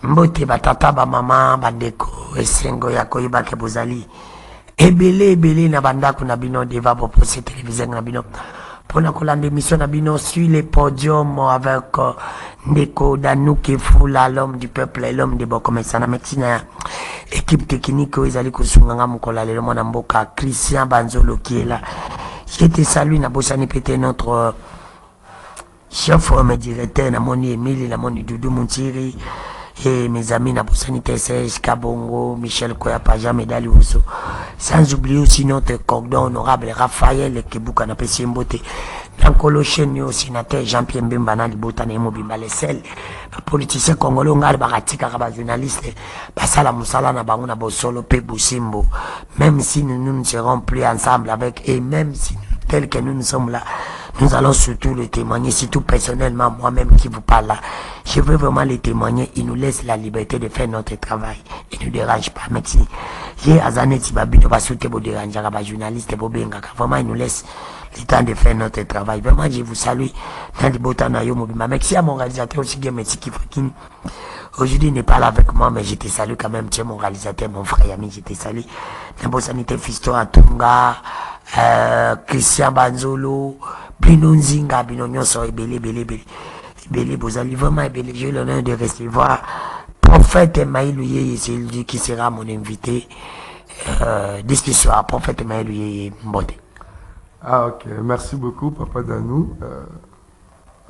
mbote batata ba mama bandeko esengo ya koyeba ke bozali ebele na bandako na bino deva proposer télévision na bino pona kolanda émission na bino sur les podiums avec Ndeko Danouke Fula, l'homme du peuple et l'homme de Bokomesa na Mexina équipe technique ezali kusunganga mukola lelo mwana mboka Christian Banzolo qui est là. Je te salue na bosani pété notre chef homme directeur na moni Emile na moni Doudou Montiri et mes amis na bosani TSH Kabongo Michel Koyapa Medali Ousso, sans oublier aussi notre cordon honorable Raphaël Kebuka na Pesimbote Nankolo Chenio sénateur Jean-Pierre Mbemba na libota na Mobimba les sel politicien congolais ngal bakatika ka ba journaliste basala musala na bango na bosolo pe busimbo, même si nous ne serons plus ensemble avec et même si tel que nous sommes là, nous allons surtout le témoigner, surtout personnellement, moi-même qui vous parle là. Je veux vraiment le témoigner. Il nous laisse la liberté de faire notre travail. Il ne nous dérange pas. Merci. J'ai Azane Tibabino, va souhaiter vos déranger, va journaliste, vos benga. Vraiment, il nous laisse le temps de faire notre travail. Vraiment, je vous salue. Merci à mon réalisateur aussi, merci qui aujourd'hui, il n'est pas là avec moi, mais je te salue quand même. Tu es mon réalisateur, mon frère et ami, je te salue. N'importe Fisto Atunga, Christian Banzolo, Bino Nzinga, Bino Nyonso, Bele Bozali, vraiment, j'ai l'honneur de recevoir Prophète Maïlouye, c'est lui qui sera mon invité d'ici soir, Prophète Maïlouye Mbote. Ah, ok, merci beaucoup, Papa Danou.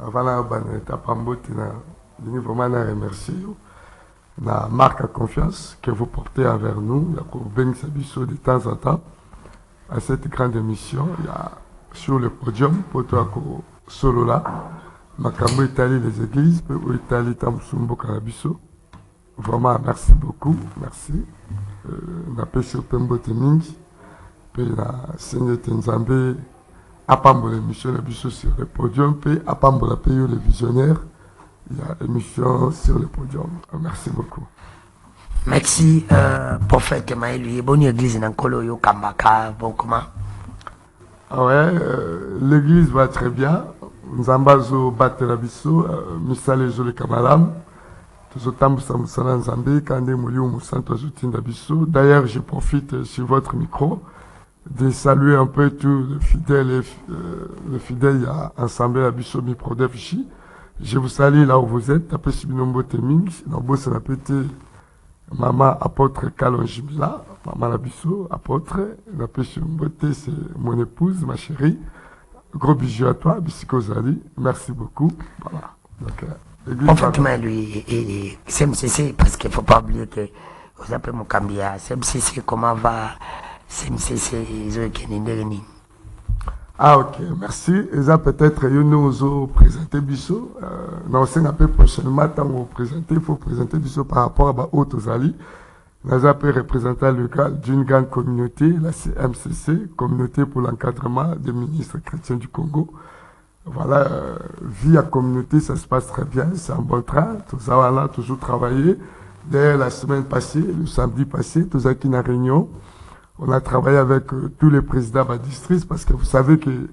Avant la bonne étape en Mbote, je veux vraiment remercier la marque à confiance que vous portez envers nous, de temps en temps, à cette grande émission. Il y a sur le podium, pour toi, solo là, Makambo Italie les églises, ou Italie Tamsumbo Karabiso. Vraiment, merci beaucoup, merci. On appelle sur Pembo Temingi, puis la Seigneur Tenzambe, Apambo l'émission, l'émission sur le podium, puis Apambo la pays les visionnaires. Il y a l'émission sur le podium. Merci beaucoup. Merci, prophète Maïlu. Bonne église dans Koloyo Kambaka. Bon, comment? Ah ouais, l'église va très bien. Nzambazo Baterabiso, Misale Jole Kamalam. Tozotambu Samusala Nzambe, Kande Mouliou Moussanto Azutinda Bisso. D'ailleurs, je profite sur votre micro de saluer un peu tous les fidèles ensemble à Bisso Miprodefchi. Je vous salue là où vous êtes. Après, je suis nombreux Teming. Nombreux, c'est la petite maman apôtre Kalonjimila. Maman Labisso, apôtre. La petite beauté, c'est mon épouse, ma chérie. Gros bisous à toi, Bissiko Zali. Merci beaucoup. Voilà. Donc, effectivement, lui, CMCC, parce qu'il ne faut pas oublier que vous appelez mon Cambia. CMCC, comment va CMCC, ils ont été. Ah ok, merci. Et ça peut-être nous ont présenté Bissot. Nous allons peu prochainement quand vous présenter, il faut présenter Bissot par rapport à autres alliés. Nous avons représenté le cas d'une grande communauté, la CMCC, Communauté pour l'encadrement des ministres chrétiens du Congo. Voilà, via communauté, ça se passe très bien, c'est un bon train. Tout ça, on a toujours travaillé. Dès la semaine passée, le samedi passé, tout ça qui n'a réunion. On a travaillé avec tous les présidents de districts parce que vous savez que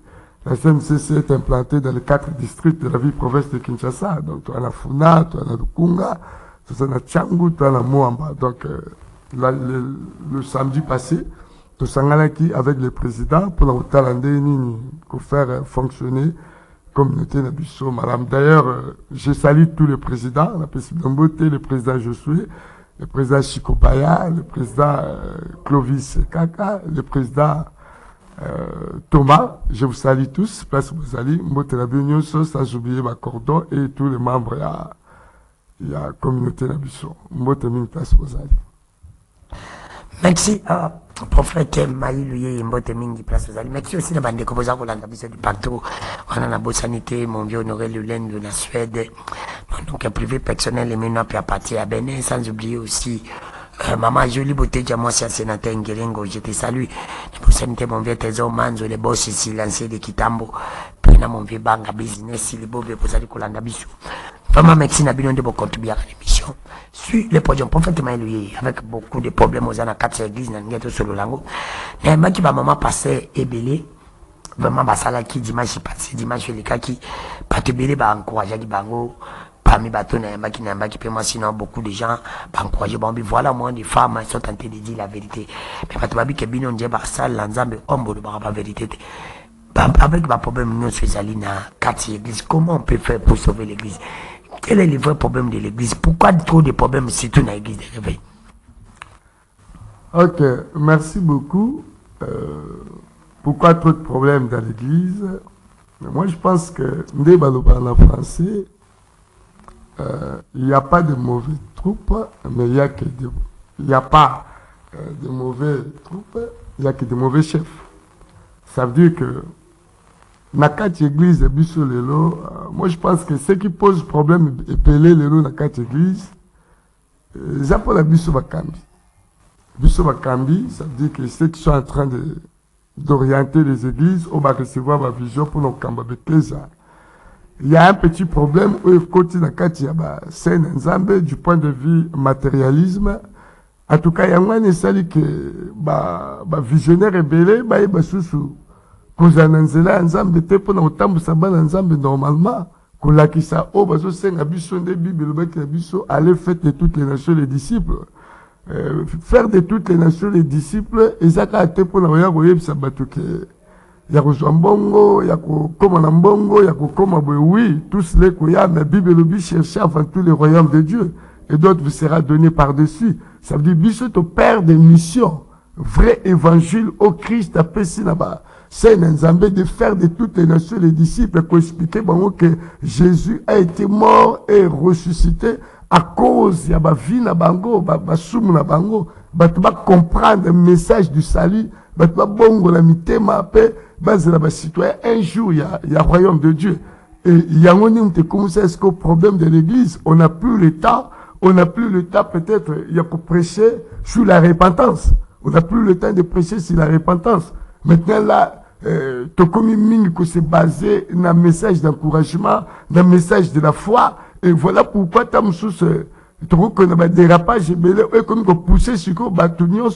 la CMCC est implantée dans les 4 districts de la ville province de Kinshasa. Donc, tu as la Funa, tu as la Lukunga, tu as la Tchangu, tu as la Moamba. Donc, le samedi passé, tu as avec les présidents pour la Talandeni pour faire fonctionner la communauté Nabisso, madame. D'ailleurs, je salue tous les présidents, la présidente Mbote, le président Josué, le président Chikobaya, le président Clovis Kaka, le président Thomas, je vous salue tous, place vous allez, Mbote sans oublier ma cordon et tous les membres de la communauté Nabisso. Mbote Ming, place vous allez. Merci, prophète Maïlouye, Mbote Mingi, place aux alliés. Merci aussi, la bande de Koboza, pour l'entreprise du partout. On a la beau sanité, mon vieux Honoré Lulaine de la Suède. Donc, privé personnel, et maintenant, puis à partir à Bénin, sans oublier aussi, maman jolie beauté, moi, c'est un sénateur Ngerengo, je te salue. Pour sanité, mon vieux Trésor Manzo, les boss ici, lancé de Kitambo. Puis, mon vieux Banga Business, les beaux, pour ça, pour l'entreprise. Vraiment, merci Nabino de beaucoup contribuer à l'émission. Sur le podium, parfaitement éloigné, avec beaucoup de problèmes aux années 4 églises, dans le solo lango. Mais moi qui va maman passer et belé, vraiment, basala qui dimanche passé, dimanche le cas qui, pas te belé, bah encourager qui bango, parmi bateaux qui peut moi sinon beaucoup de gens encourager bon voilà moi des femmes sont tentées de dire la vérité mais bateau babi que bino nje ba sala nzambe ombo ba vérité avec ma problème nous spécialement na quartier église comment on peut faire pour sauver l'église quel est le vrai problème de l'église pourquoi trop de problèmes surtout dans l'église de réveil. Ok, merci beaucoup. Pourquoi trop de problèmes dans l'église? Moi, je pense que, en français, il n'y a pas de mauvais troupes, mais il n'y a que il n'y a pas de mauvais troupes, il n'y a que de mauvais chefs. Ça veut dire que, dans quatre églises, moi, je pense que ce qui pose problème et pelé les lots dans quatre églises, c'est pour la biso bakambi. Biso bakambi, ça veut dire que ceux qui sont en train d'orienter les églises, on va recevoir ma vision pour nos cambabe. Il y a un petit problème où côté la kati c'est un du point de vue matérialisme. En tout cas, il y a un essai que visionnaire rebelle, sous kuzananzela nzambe te pour autant sabana nzambe normalement kolakisa o bazo senga biso de bible baki biso aller faire de toutes les nations les disciples. Faire de toutes les nations les disciples ezaka te pour na ya koyebisa bato ke ya kozwa mbongo ya kokoma na mbongo ya kokoma boye oui tous les koya mais bible lobi chercher avant tout le royaume de Dieu et d'autres vous sera donné par-dessus. Ça veut dire biso to père de mission vrai évangile au Christ a pesi na ba c'est un Nzambe de faire de toutes les nations les disciples pour expliquer que Jésus a été mort et ressuscité à cause de la vie na bango, basum na bango, tu vas comprendre le message du salut, tu vas bongo la mitema pe, base la citoyen un jour il y a le royaume de Dieu. Et il y a un commencé à ce qu'au problème de l'église, on n'a plus le temps, peut-être il y a pour prêcher sur la repentance. On n'a plus le temps de prêcher sur la repentance. Maintenant là Tokomi Ming que c'est basé dans un message d'encouragement, dans un message de la foi. Et voilà pourquoi tu as un dérapage, et comme pousser sur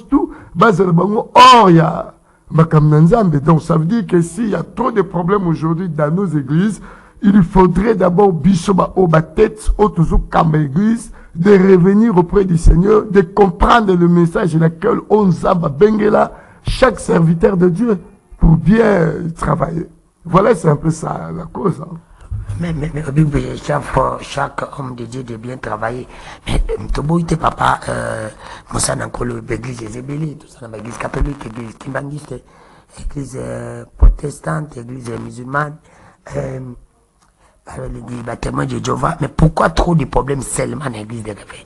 tout, basé or, il y a donc ça veut dire que s'il y a trop de problèmes aujourd'hui dans nos églises, il faudrait d'abord bisoba au tête, au toujours comme église, de revenir auprès du Seigneur, de comprendre le message dans lequel on s'aba bengela, chaque serviteur de Dieu, pour bien travailler. Voilà, c'est un peu ça la cause. Hein. Mais chaque homme de Dieu de bien travailler. Mais Toboïte papa, Moussa Nankolo, l'église Zébéli, tout ça, l'église catholique, l'église kimbangiste, l'église protestante, l'église musulmane, l'église baptême de Jéhovah. Mais pourquoi trop de problèmes seulement dans l'église de réveil?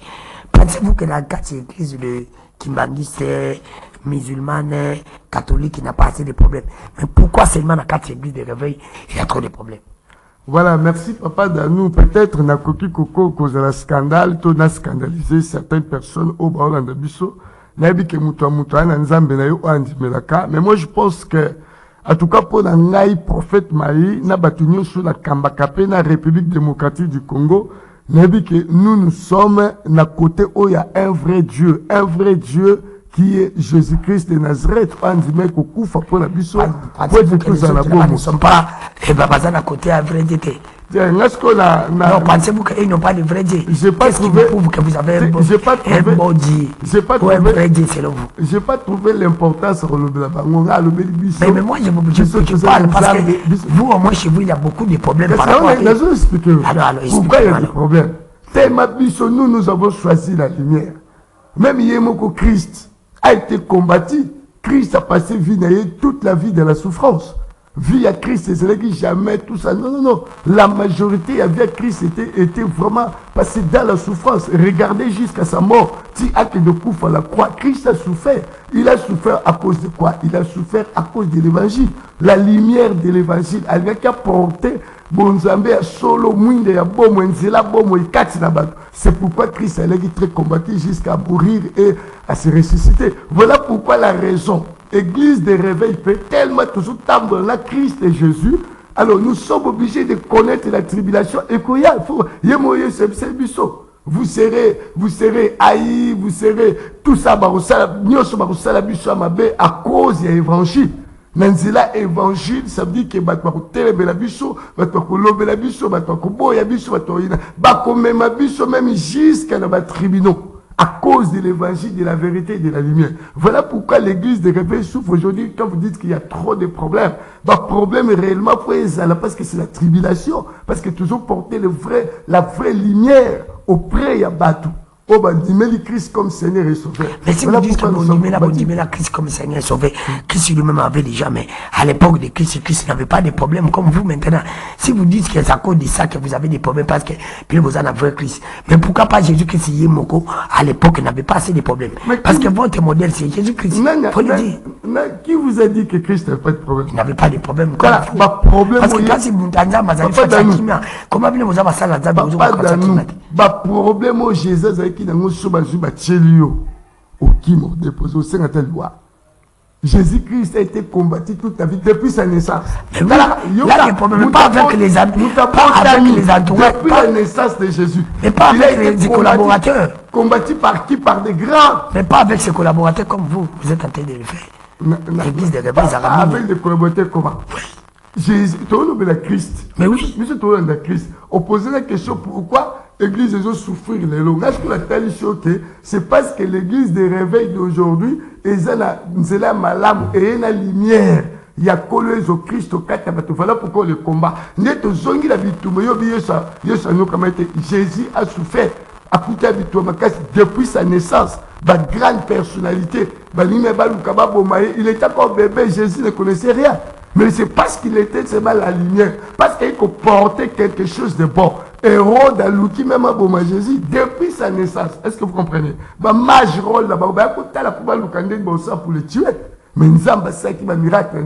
Pensez-vous que dans la quatre églises de kimbangiste, musulmane, catholique, il n'a pas assez de problèmes. Mais pourquoi seulement dans quatre églises de réveil, il y a trop de problèmes? Voilà, merci papa Danou. Peut-être na koki koko cause de la scandale, to na scandalisé certaines personnes au Baola Ndabiso. Nabi ke muto na nzambe na yo andi melaka. Mais moi je pense que, en tout cas pour ngai prophète Maï, na batunyo sur la Kambakape na République démocratique du Congo, nabi que nous sommes na côté où il y a un vrai Dieu qui est Jésus-Christ de Nazareth. On dit mais coucou pour la biso. Nous ne sommes pas à côté à vrai Dieu. Non, pensez-vous qu'ils n'ont pas de vrai Dieu? Qu'est-ce qui vous prouve que vous avez un bon Dieu? J'ai pas trouvé l'importance sur le mais moi je parle parce que vous au moins chez vous il y a beaucoup de problèmes par rapport à pourquoi il y a des problèmes? Tellement biso nous avons choisi la lumière. Même Yemoko Christ a été combattu. Christ a passé toute la vie de la souffrance. Vie à Christ, c'est qui jamais tout ça. Non. La majorité à vie à Christ était vraiment passé dans la souffrance. Regardez jusqu'à sa mort. Si acte de coup à la croix, Christ a souffert. Il a souffert à cause de quoi? Il a souffert à cause de l'évangile. La lumière de l'évangile, elle a porté Bonzambe à solo mwinde ya bomo nzela bomo ikati na bato. C'est pourquoi Christ a été très combattu jusqu'à mourir et à se ressusciter. Voilà pourquoi la raison. Église de réveil peut tellement toujours tendre la Christ et Jésus. Alors nous sommes obligés de connaître la tribulation. Et qu'il y a, vous serez haïs, vous serez tout ça, à cause de l'évangile. Nanzela évangile, ça veut dire que batwa telebela biso, batwa kolobela biso, batwa koboya biso, batwa ina, bakomema biso même jusqu'à na tribunaux. À cause de l'évangile, de la vérité et de la lumière. Voilà pourquoi l'église de réveil souffre aujourd'hui quand vous dites qu'il y a trop de problèmes. Le problème est réellement parce que c'est la tribulation. Parce que toujours porter la vraie lumière auprès de Batou. Oh, bah, le Christ comme Seigneur et Sauveur. Mais si vous dites que vous la Christ comme Seigneur et Sauveur, Christ lui-même avait déjà, mais à l'époque de Christ, Christ n'avait pas de problème comme vous maintenant. Si vous dites que c'est à cause de ça que vous avez des problèmes, parce que puis vous en avez Christ. Mais pourquoi pas Jésus-Christ Yemoko, à l'époque, n'avait pas assez de problèmes? Parce que votre modèle, c'est Jésus-Christ. Qui vous a dit que Christ n'avait pas de problème? Il n'avait pas de problème. Parce que quand c'est Moutanja, comment vous avez ça, la problème au Jésus, qui n'a pas déposé au sein de la loi. Jésus-Christ a été combattu toute la vie depuis sa naissance. Là, le problème, pas avec les entourages. Depuis la naissance de Jésus. Mais pas avec les collaborateurs. Combattu par qui? Par des grands. Mais pas avec ses collaborateurs comme vous. Vous êtes en train de le faire. L'église des rebelles arabiques. Avec des collaborateurs comment? Jésus, tu as la Christ. Mais oui. Monsieur, tu as la Christ. On posait la question pourquoi l'église de souffrir les longs. Là, je peux choqué. C'est parce que l'église des réveils d'aujourd'hui, c'est la malam et la lumière. Il y a collé au Christ au Katabato. Voilà pourquoi le combat. Jésus a souffert. Depuis sa naissance, la grande personnalité, il était encore bébé, Jésus ne connaissait rien. Mais c'est parce qu'il était seulement la lumière, parce qu'il portait quelque chose de bon. Hérode a l'outil même à Jésus depuis sa naissance. Est-ce que vous comprenez? Mage rôle là-bas, pour le tuer. Mais nous avons ça qui m'a miracle.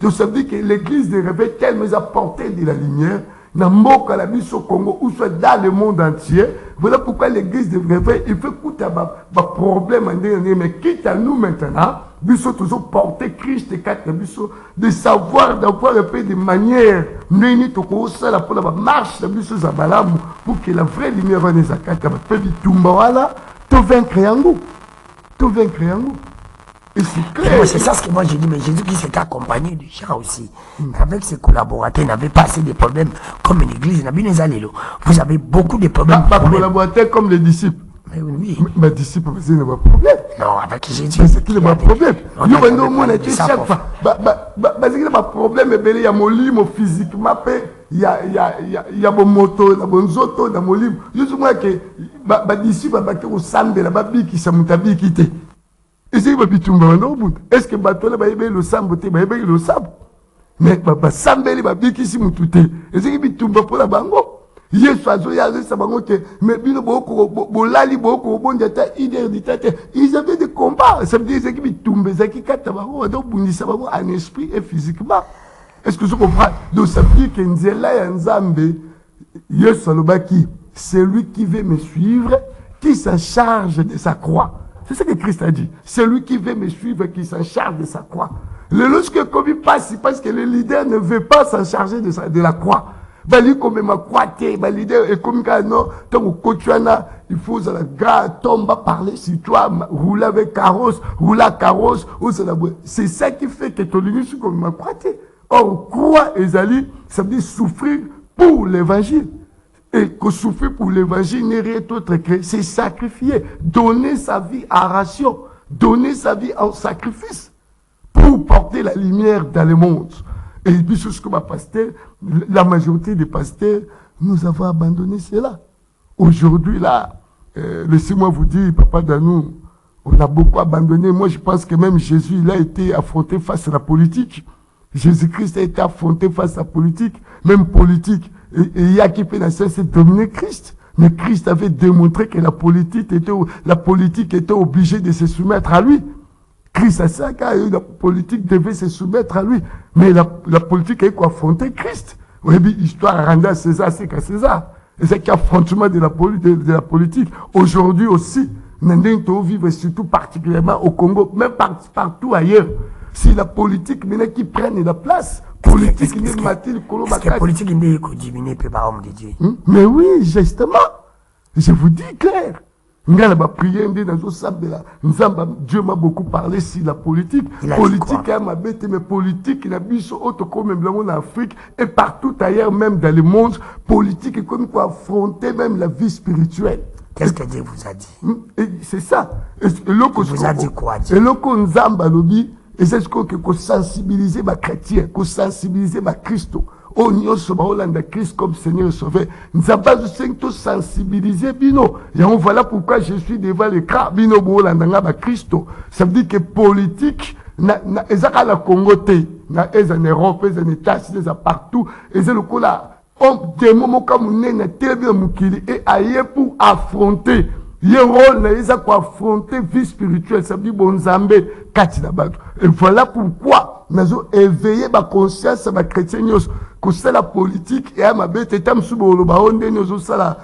Donc ça veut dire que l'église de réveil, tellement a porté de la lumière, dans au Congo, ou soit dans le monde entier. Voilà pourquoi l'église de réveil, il fait écouter un problème, mais quitte à nous maintenant, nous sommes toujours porter Christ et quatre de savoir, d'avoir un peu de manière, pour la marche, pour que la vraie lumière vienne à quatre, tout vaincre en nous. Tout vaincre en nous. Et c'est clair. C'est ça ce que moi j'ai dit, mais Jésus-Christ était accompagné de gens aussi. Avec ses collaborateurs, il n'avait pas assez de problèmes comme une église. Vous avez beaucoup de problèmes. Pas collaborateurs comme les disciples. Mais oui. Mes disciples, c'est un problème. Non, avec Jésus. C'est qu'il n'y a pas de problème. Nous, chaque fois. Il y a un problème, il y a mon livre physiquement, il y a mon moto, il y a mon zoto, il y a mon livre. Juste moi, que mes disciples, au sambe, la babi qui s'est moutabi quitté. Est-ce que Batola va aimer le sambo, va aimer le sambo? Mais Sambeli va bien qui s'y moutouté. Est-ce que Bitumba pour la bango? Yes, mais ils avaient des combats. Ça veut dire qu'ils en esprit et physiquement. Est-ce que je comprends? Donc ça veut dire que Nzela et Nzambe, yes, c'est lui qui veut me suivre, qui s'en charge de sa croix. C'est ce que Christ a dit. Celui qui veut me suivre, qui s'en charge de sa croix. Lorsque Kobi passe, parce que le leader ne veut pas s'en charger de la croix. Bali comme ma croix, leader et comme non, tant il faut la grande tombe parler sur toi, rouler avec carrosse, c'est ça qui fait que ton ligne sur comme ma croix. Or, croix et Zali, ça veut dire souffrir pour l'évangile. Et que souffrir pour l'évangile n'est rien d'autre que c'est sacrifier, donner sa vie en ration, donner sa vie en sacrifice pour porter la lumière dans le monde. Et puis, ce que ma pasteur, la majorité des pasteurs, nous avons abandonné cela. Aujourd'hui, là, laissez-moi vous dire, Papa Danou, on a beaucoup abandonné. Moi, je pense que même Jésus, il a été affronté face à la politique. Jésus-Christ a été affronté face à la politique, même politique. Et il y a qui peut c'est dominer Christ. Mais Christ avait démontré que la politique était obligée de se soumettre à lui. Christ a ça, car la politique devait se soumettre à lui. Mais la politique a quoi affronter Christ. Oui, l'histoire rendue à César, c'est qu'à César. Et c'est qu'affrontement de la politique. Aujourd'hui aussi, nous vivons surtout particulièrement au Congo, même partout ailleurs. Si la politique maintenant qui prenne la place, politique n'est pas est-ce que la politique n'est pas diminuée par homme de Dieu? Mais oui, justement. Je vous dis clair. Ngala ba prier ndi nazo sabela. Nzamba, Dieu m'a beaucoup parlé sur la politique. Politique est ma bête, mais politique n'a biso autre comme en Afrique et partout ailleurs, même dans le monde. Politique est comme quoi affronter même la vie spirituelle. Qu'est-ce que Dieu vous a dit? C'est ça. Et vous a dit quoi, Dieu? Et loko nzamba lobi, et c'est ce que sensibiliser ma chrétien, que sensibiliser ma Christo. Oh, nous sommes Christ comme Seigneur et Sauveur. Nous avons sensibiliser Bino. Et on voilà pourquoi je suis devant l'écran. Bino Bolandanga Christo. Ça veut dire que politique, ezaka la Congo te, en Europe, en États-Unis, partout, et c'est le coup là. On des moments comme on est très bien moukili et ailleurs pour affronter. Il y a un rôle pour affronter vie spirituelle, ça veut dire bon Zambé, Katinabatu. Et voilà pourquoi nous avons éveillé ma conscience à ma chrétienne, que c'est la politique et à ma bête, et tam subo le baron de nous sala,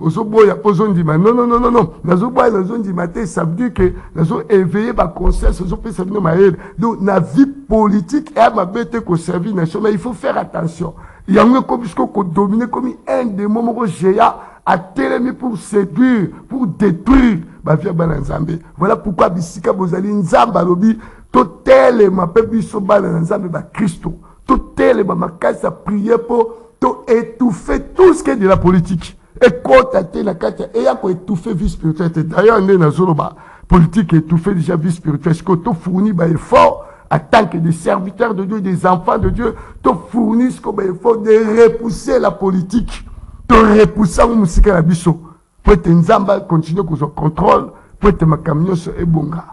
osoboya pozondima. Non, non, non, non, non. Nous avons boya pozondima, ça veut dire que nous avons éveillé ma conscience, nous avons fait ça venir ma aide. Donc, la vie politique et à ma bête, que servir nation, mais il faut faire attention. Il y a un comme qu'on domine comme un des moments où j'ai à télémi pour séduire, pour détruire ma vie à Nzambé. Voilà pourquoi Bissika Bozali Nzamba lobi, tout tel ma peuple soba Nzambé ba Christo. Tout tel ma casse à prier pour tout étouffer tout ce qui est de la politique. Et quand tu la carte, et il y a pour étouffer vie spirituelle. D'ailleurs, on est dans la politique étouffer déjà vie spirituelle. Ce que tu fournis par effort, en tant que des serviteurs de Dieu, des enfants de Dieu, tu fournis comme effort de repousser la politique. De repousser la musique à la biso. Pour que Nzamba continue qu'on se contrôle, pour que ma camion se ebonga.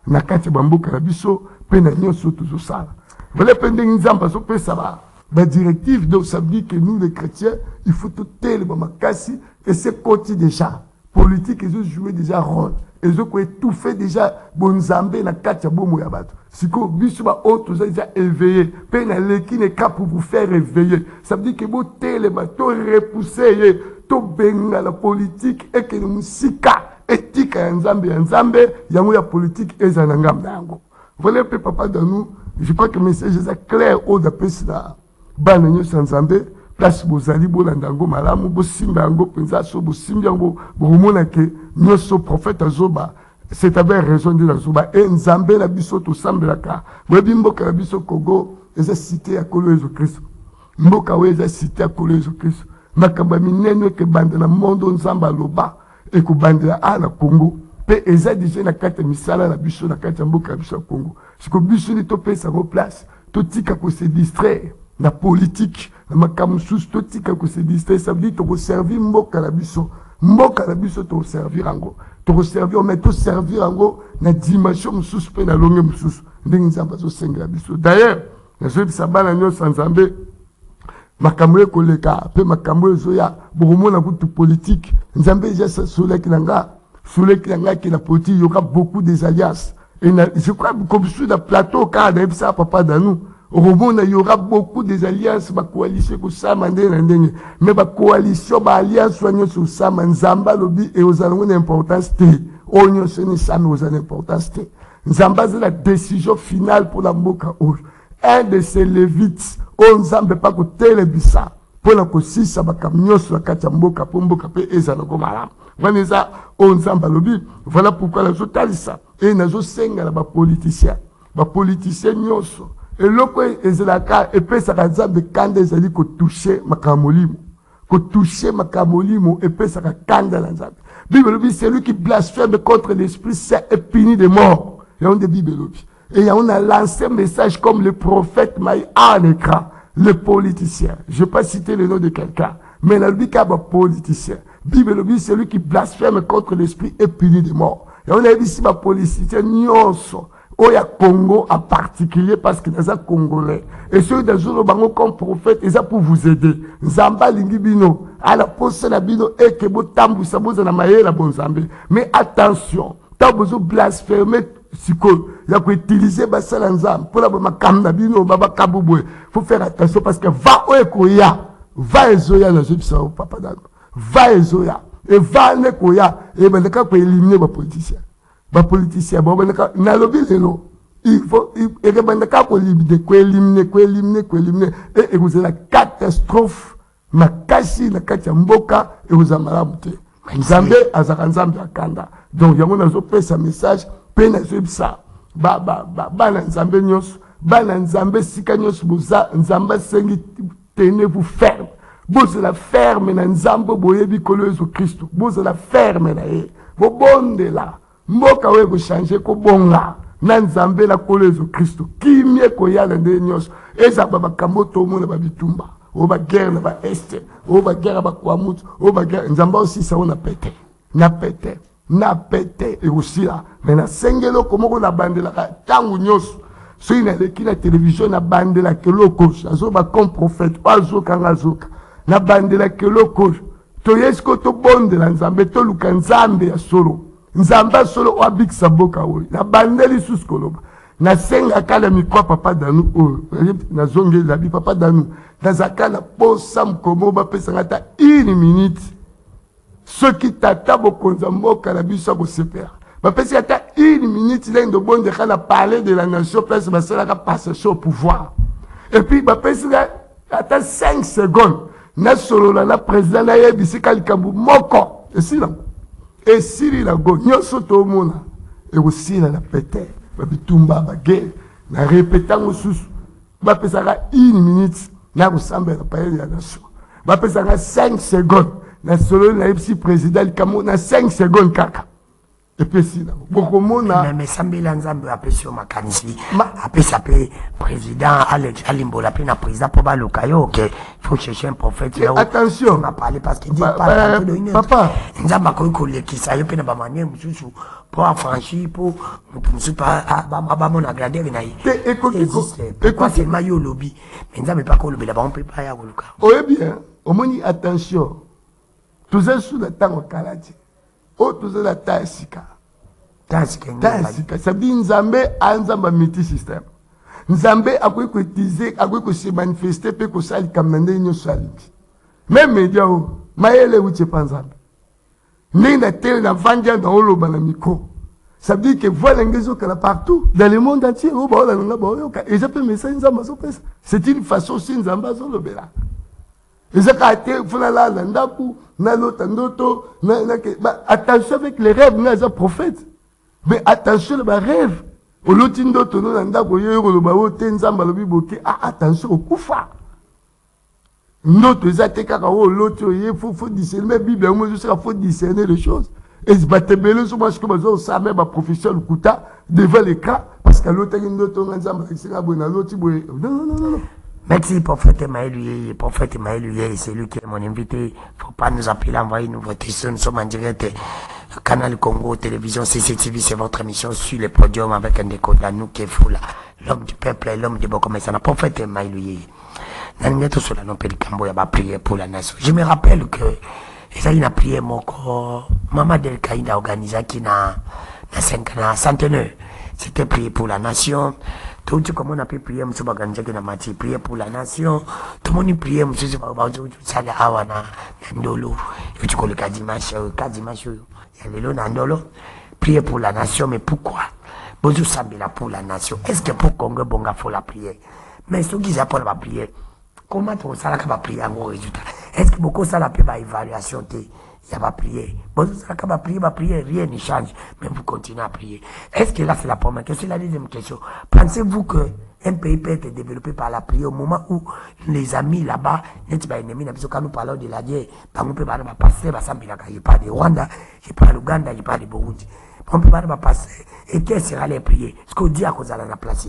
Na kati bambo à la biso, pour que nous sommes tous au sale. Voilà, pour que Nzamba se peut savoir. La directive, donc, ça veut dire que nous, les chrétiens, il faut tout tel, makasi, et c'est côté déjà. Politique, ils ont joué déjà rôle. Ils ont tout fait déjà, bon Zambé, na katia bomo yabato. Si que bisouba autres ont déjà éveillé, peine l'équipe n'est qu'à pour vous faire réveiller. Ça veut dire que vous télé, to repousser, to benga la politique, et que nous musika, éthique à Nzambé, yango ya politique, et zanangam dango. Voilà un peu papa dans nous. Je crois que le message est clair au d'après cela. Bananyo Sanzambé, place bozali bolandango malamu bosimba yango penza so bosimba yango bomona ke nyoso prophète azoba c'est avec raison de la zoba et nzambe la biso to sambelaka webi mboka la biso Congo eza cité à kolo Jésus Christ mboka we eza cité à kolo Jésus Christ makamba minene ke bande na mondo nzamba loba et ko bandela à la Congo pe eza déjà na kata misala la biso na kata mboka la biso Congo ce que biso ni to pesa en place to tika ko se distraire la politique, la makamoussous, tout ce qui se distraire, ça veut dire que tu servir Mboka la biso, tu servir en gros. Tu servir, mais tu servir en gros, la dimension moussous, la longue moussous. D'ailleurs, la chose de Sabah, la nuit sans Zambé, makamoué koleka, peu makamoué zoya, beaucoup na toute politique. Zambé, j'ai ça sur les Kinanga, qui la politique, il y aura beaucoup des alliances. Et je crois que comme sur le plateau, car on a ça, papa, dans nous. Au Rwanda, il y aura beaucoup des alliances, ma coalition, mais ma coalition, ma alliance, sur ça, Nzamba, lobby, et aux allons d'importance, Onyo, ce n'est ça, mais aux d'importance, Nzamba, c'est la décision finale pour la Mboka Rouge. Un de ces lévites, on Nzamba, pas que Télébissa, pour la cosi, ça va camion sur la Kachamboka, pour Mboka, et ça, le Gomaram. Voilà, on Nzamba, lobby, voilà pourquoi la Zotalissa, et Nazo Senga, la politicien, Nyoso. Et l'autre est la carte, et puis ça va dire que des alliés qui touché Makamolimo. Qui touché Makamolimo, et puis ça va candé la Bible. Bible, c'est lui qui blasphème contre l'Esprit Saint et puni de mort. Et on dit Bible. Et on a lancé un message comme le prophète Maï en écran, le politicien. Je ne vais pas citer le nom de quelqu'un, mais la Bible est un politicien. Bible, c'est lui qui blasphème contre l'Esprit et puni de mort. Et on a dit ici, ma politicien, nyonso. Oya Congo en particulier parce que nous sommes Congolais. Et ceux des jours comme prophète, ils sont pour vous aider. Zamba Lingibino, à la poste na bino, et que vous tambou saboza na maye la bon Zambé. Mais attention, t'as besoin de blasphémer, si il y a utiliser Bassala Nzam, pour la makam na bino, baba kabouboue. Faut faire attention parce que va oekoya, va ezoya na jebisa au papa d'Ango. Va ezoya, et va nekoya, et ben, pour éliminer les politiciens. Les politiciens, na lobby lelo, il faut, et éliminer, et vous avez la catastrophe, ma kasi, la katia mboka, et vous avez malamute. Nzambe azaka nzambe akanda. Donc yango nazo pesa message pe nazo bisa bana nzambe nyonso bana nzambe sika nyonso boza nzambe sengi tenez-vous ferme. Bozala ferme na nzambe boyebi kolo Yesu Kristo. Bozala ferme na ye. Bobondela mboka we ko changer ko bonga na nzambe la kolo Yesu Kristo. Kimie ko yala nde nyonso eza bakambo to mona babitumba. Oba guerre na ba este, oba guerre ba kwamutu, oba guerre nzamba aussi ça on a pété. Na pété et aussi là. Mais na sengelo komoko na bandela tangu nyonso. So ina leki na télévision na bandela keloko, azo ba comme prophète, azo kangazoka. Na bandela keloko. To yesko to bondela nzambe to luka nzambe ya solo. Nzamba solo o abik saboka oyi. Na bandeli suskoloba. Na senga kala mikwa papa danu o. Na zonge labi papa danu. Nazakala posa mkomo ba pesa ngata 1 minute. Ce qui tata bokonza mboka na biso bo sepera. Ba pesa ngata 1 minute lendo bonde kana parler de la nation place ba sala ka passer au pouvoir. Et puis ba pesa ngata 5 secondes. Na solo la président na yebisi kalikambu moko. Et si la go nyoso to mona. Et aussi la pété. Ba bitumba ba guerre. Na répétant mususu. Ba pesa ngata 1 minute. Na kusamba la paye ya nation. Ba pesa ngata 5 secondes. Na solo na yebisi président likamo na 5 secondes kaka. Et puis si là. Beaucoup mona. Mais sambela nzambe apesi o makanisi. Apesi apé président Alex Alimbola pe na président pour baluka yo que faut chercher un prophète là. Attention. On va parler parce qu'il dit pas papa. Nzamba ko lekisa yo pe na ba manière mususu pour affranchir pour mususu pas ba mon agrandir na yi. Pourquoi c'est mayo lobby. Mais nzamba pas ko lobby là ba on peut pas ya koluka. Oh bien, au moni attention. Tous les sous le temps au Canada. Oh, tous les temps sika. Ça dit Nzambe anzamba multi système. Nzambe a quoi utiliser, a quoi se manifester, peut que ça kamende nyo saliki. Même média o, maele uche panzambe. Nina tele na vandia dans oloba na miko. Ça veut dire que voilà ngezo kala partout dans le monde entier. Oh bah là et ça peut message Nzamba so pesa. C'est une façon aussi Nzamba so lobela. Et ça a été là ndapu na lotandoto attention avec les rêves na za prophète. Mais attention les rêves. Au lotindo tono na ndapo yero lo bawo te Nzamba lobi boke attention au kufa. Ndoto za te kaka o loto ye faut discerner Bible moi je sais faut discerner les choses. Et se batebele so parce que bazo ça même professeur Lukuta devant l'écran parce que l'autre ndoto Nzamba isinga bona loti boye. Non. Merci, prophète Maëluye. Prophète Maëluye, c'est lui qui est mon invité. Faut pas nous appeler, envoyer une votation. Nous sommes en direct. Canal Congo, télévision CCTV, c'est votre émission sur le podium avec un décodeur, nous qui est fou là. L'homme du peuple et l'homme du bon commerçant. Le prophète Maëluye. Nangeto sur la non Pélicambo, il a prié pour la nation. Je me rappelle que, ça, il a prié mon corps. Maman Del Kaïda a organisé qui n'a 5 ans, centenaire. C'était prié pour la nation. Tout comme on a pu prier, monsieur Baganja qui n'a pas prié pour la nation. Tout le monde prié, monsieur Saga Awana, Ndolo. Et tu connais Kadimash, il y a les Nandolo. Prier pour la nation, mais pourquoi? Bonjour Sabila pour la nation. Est-ce que pour Congo Bonga faut la prier? Mais ceux qui apprennent à prier, comment on s'en va prier en gros résultat? Est-ce que beaucoup ça la paix va évaluation? Il va prier. Bon, ça va prier, rien ne change. Mais vous continuez à prier. Est-ce que là, c'est la première question? La deuxième question. Pensez-vous qu'un pays peut être développé par la prière au moment où les amis là-bas, quand nous parlons de la guerre, on peut passer, je parle de Rwanda, je parle d'Ouganda, je parle de Burundi. On peut pas passer. Et quelles sera les prières? Ce qu'on dit à cause de la place.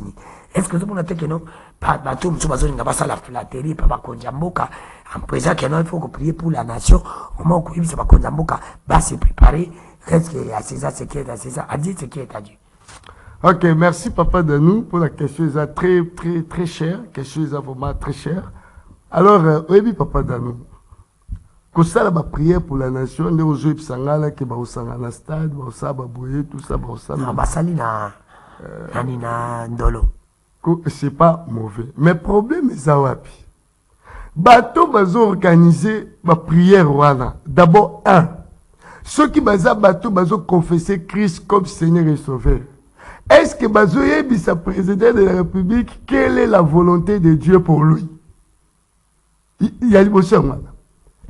Est-ce que tout le monde a dit que non? Pas tout le monde a la flatterie, pas Konjamboka. En présent, il faut prier pour la nation. Au moment où il va Konjamboka, va se préparer. Reste à César, ce qui est à César. A dit ce qui est à Dieu. Ok, merci Papa Danou pour la question. Très chère. Question vraiment très chère. Alors, oui, Papa Danou. Quand ça la prière pour la nation, les gens qui sont là, qui sont dans le stade, tout ça, non, basali na ndolo. C'est pas mauvais. Mais le problème est ça. Bateau va organiser ma prière. D'abord, ceux qui vont confesser Christ comme Seigneur et Sauveur. Est-ce que Bazo Yebisa, président de la République, quelle est la volonté de Dieu pour lui? Il y a l'émotion.